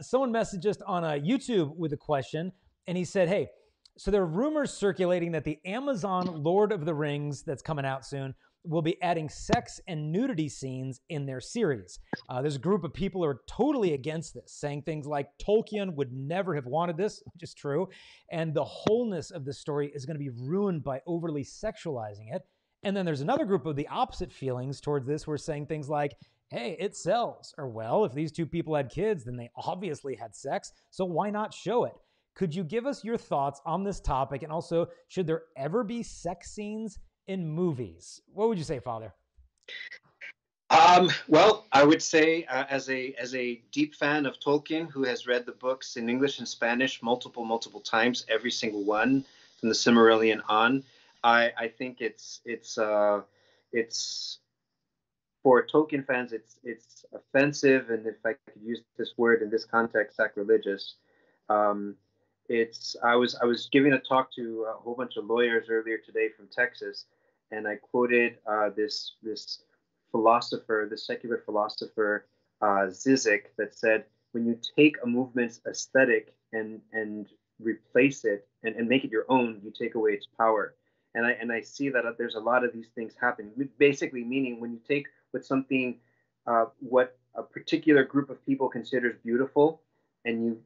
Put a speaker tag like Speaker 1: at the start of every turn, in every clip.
Speaker 1: someone messaged us on YouTube with a question, and he said, hey, so there are rumors circulating that the Amazon Lord of the Rings that's coming out soon will be adding sex and nudity scenes in their series. There's a group of people who are totally against this, saying things like Tolkien would never have wanted this, which is true, and the wholeness of the story is going to be ruined by overly sexualizing it. And then there's another group of the opposite feelings towards this who are saying things like, hey, it sells. Or, well, if these two people had kids, then they obviously had sex, so why not show it? Could you give us your thoughts on this topic? And also, should there ever be sex scenes in movies? What would you say, Father?
Speaker 2: Well, I would say as a deep fan of Tolkien, who has read the books in English and Spanish multiple times, every single one from the Silmarillion on, I think it's for Tolkien fans, it's offensive, and if I could use this word in this context, sacrilegious. I was giving a talk to a whole bunch of lawyers earlier today from Texas, and I quoted this philosopher, the secular philosopher Zizek, that said, when you take a movement's aesthetic and replace it and make it your own, you take away its power. And I see that there's a lot of these things happening. Basically, meaning when you take what a particular group of people considers beautiful, and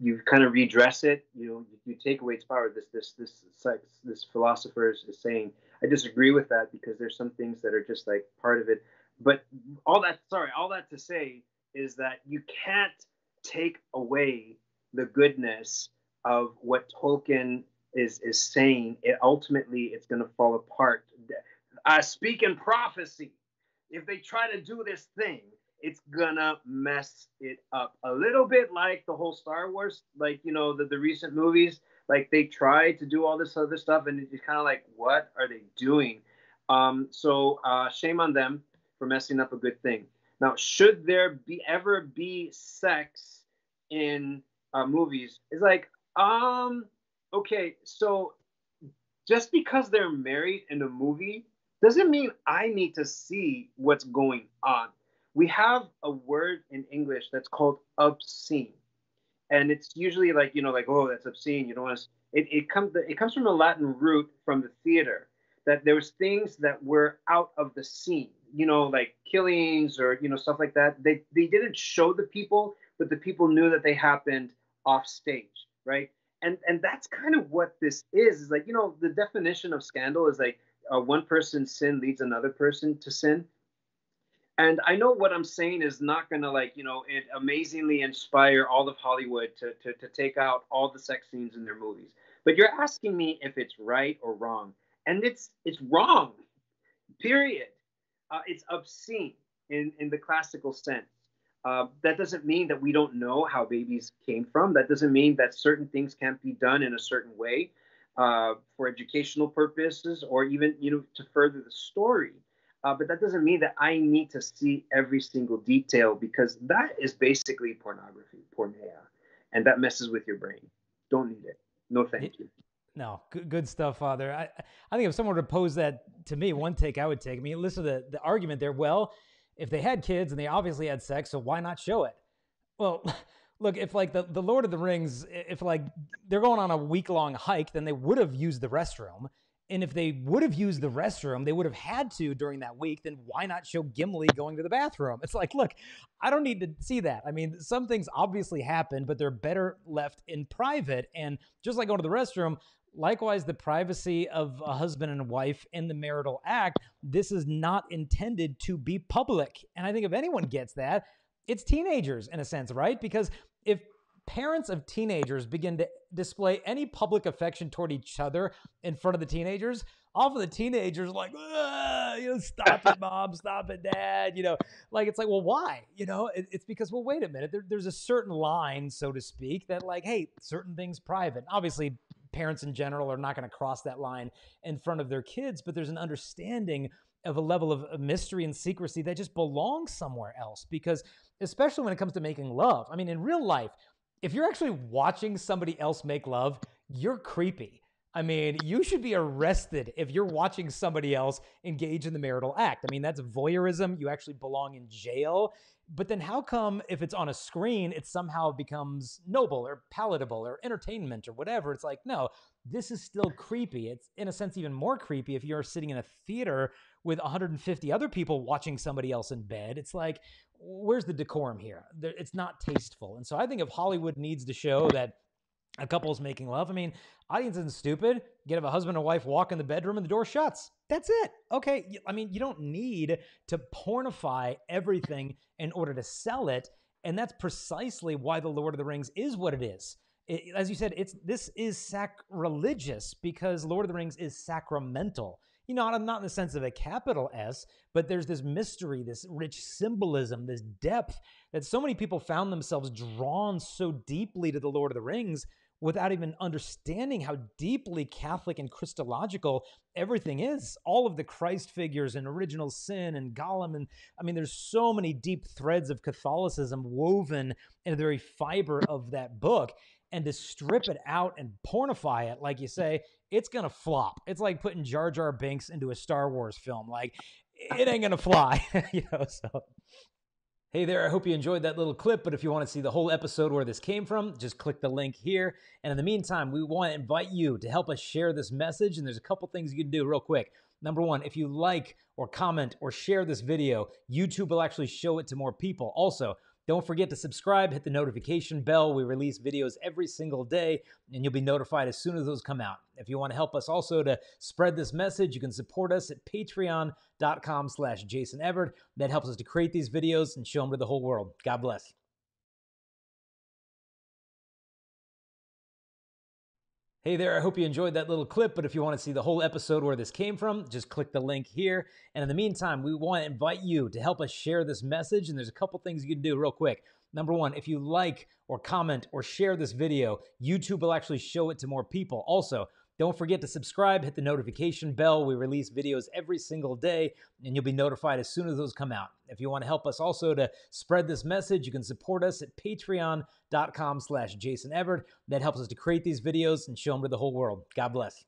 Speaker 2: you kind of redress it, you take away its power. This philosopher is saying, I disagree with that, because there's some things that are just like part of it. But all that to say is that you can't take away the goodness of what Tolkien is saying. Ultimately, it's going to fall apart. I speak in prophecy. If they try to do this thing, it's gonna mess it up a little bit, like the whole Star Wars, like, the recent movies, like they try to do all this other stuff, and it's kind of like, what are they doing? So shame on them for messing up a good thing. Now, should there ever be sex in movies? It's like, okay, so just because they're married in a movie doesn't mean I need to see what's going on. We have a word in English that's called obscene, and it's usually like, oh, that's obscene. You don't want to. It comes from a Latin root from the theater, that there was things that were out of the scene, like killings or stuff like that. They didn't show the people, but the people knew that they happened off stage, right? And that's kind of what this is like. The definition of scandal is like one person's sin leads another person to sin. And I know what I'm saying is not going to it amazingly inspire all of Hollywood to take out all the sex scenes in their movies. But you're asking me if it's right or wrong. And it's wrong, period. It's obscene in the classical sense. That doesn't mean that we don't know how babies came from. That doesn't mean that certain things can't be done in a certain way for educational purposes, or even, to further the story. But that doesn't mean that I need to see every single detail, because that is basically pornography, porneia, and that messes with your brain. Don't need it. No, thank you.
Speaker 1: No, good stuff, Father. I think if someone were to pose that to me, one take I would take. Listen to the argument there. Well, if they had kids and they obviously had sex, so why not show it? Well, look, if like the Lord of the Rings, if like they're going on a week-long hike, then they would have used the restroom. And if they would have used the restroom, they would have had to during that week, then why not show Gimli going to the bathroom? It's like, look, I don't need to see that. Some things obviously happen, but they're better left in private. And just like going to the restroom, likewise, the privacy of a husband and a wife in the marital act, this is not intended to be public. And I think if anyone gets that, it's teenagers in a sense, right? Because if parents of teenagers begin to display any public affection toward each other in front of the teenagers, often the teenagers are like, stop it, mom, stop it, dad, it's like, well, why? It's because, well, wait a minute, there's a certain line, so to speak, that like, hey, certain things private. Obviously, parents in general are not going to cross that line in front of their kids, but there's an understanding of a level of mystery and secrecy that just belongs somewhere else. Because especially when it comes to making love, in real life, if you're actually watching somebody else make love, you're creepy. I mean, you should be arrested if you're watching somebody else engage in the marital act. I mean, that's voyeurism. You actually belong in jail. But then how come if it's on a screen, it somehow becomes noble or palatable or entertainment or whatever? It's like, no, this is still creepy. It's in a sense even more creepy if you're sitting in a theater with 150 other people watching somebody else in bed. It's like, where's the decorum here? It's not tasteful. And so I think if Hollywood needs to show that a couple's making love, I mean, audience isn't stupid. You have a husband and wife walk in the bedroom and the door shuts. That's it. Okay. I mean, you don't need to pornify everything in order to sell it. And that's precisely why The Lord of the Rings is what it is. As you said, this is sacrilegious because Lord of the Rings is sacramental. You know, not in the sense of a capital S, but there's this mystery, this rich symbolism, this depth that so many people found themselves drawn so deeply to The Lord of the Rings without even understanding how deeply Catholic and Christological everything is. All of the Christ figures and original sin and Gollum. And I mean, there's so many deep threads of Catholicism woven in the very fiber of that book. And to strip it out and pornify it, like you say, it's going to flop. It's like putting Jar Jar Binks into a Star Wars film. Like, it ain't going to fly. So... Hey there, I hope you enjoyed that little clip, but if you want to see the whole episode where this came from, just click the link here. And in the meantime, we want to invite you to help us share this message, and there's a couple things you can do real quick. Number one, if you like or comment or share this video, YouTube will actually show it to more people. Also, don't forget to subscribe, hit the notification bell. We release videos every single day, and you'll be notified as soon as those come out. If you want to help us also to spread this message, you can support us at patreon.com/Jason Evert. That helps us to create these videos and show them to the whole world. God bless. Hey there, I hope you enjoyed that little clip, but if you want to see the whole episode where this came from, just click the link here. And in the meantime, we want to invite you to help us share this message, and there's a couple things you can do real quick. Number one, if you like or comment or share this video, YouTube will actually show it to more people. Also, don't forget to subscribe, hit the notification bell. We release videos every single day, and you'll be notified as soon as those come out. If you want to help us also to spread this message, you can support us at patreon.com/Jason Evert. That helps us to create these videos and show them to the whole world. God bless.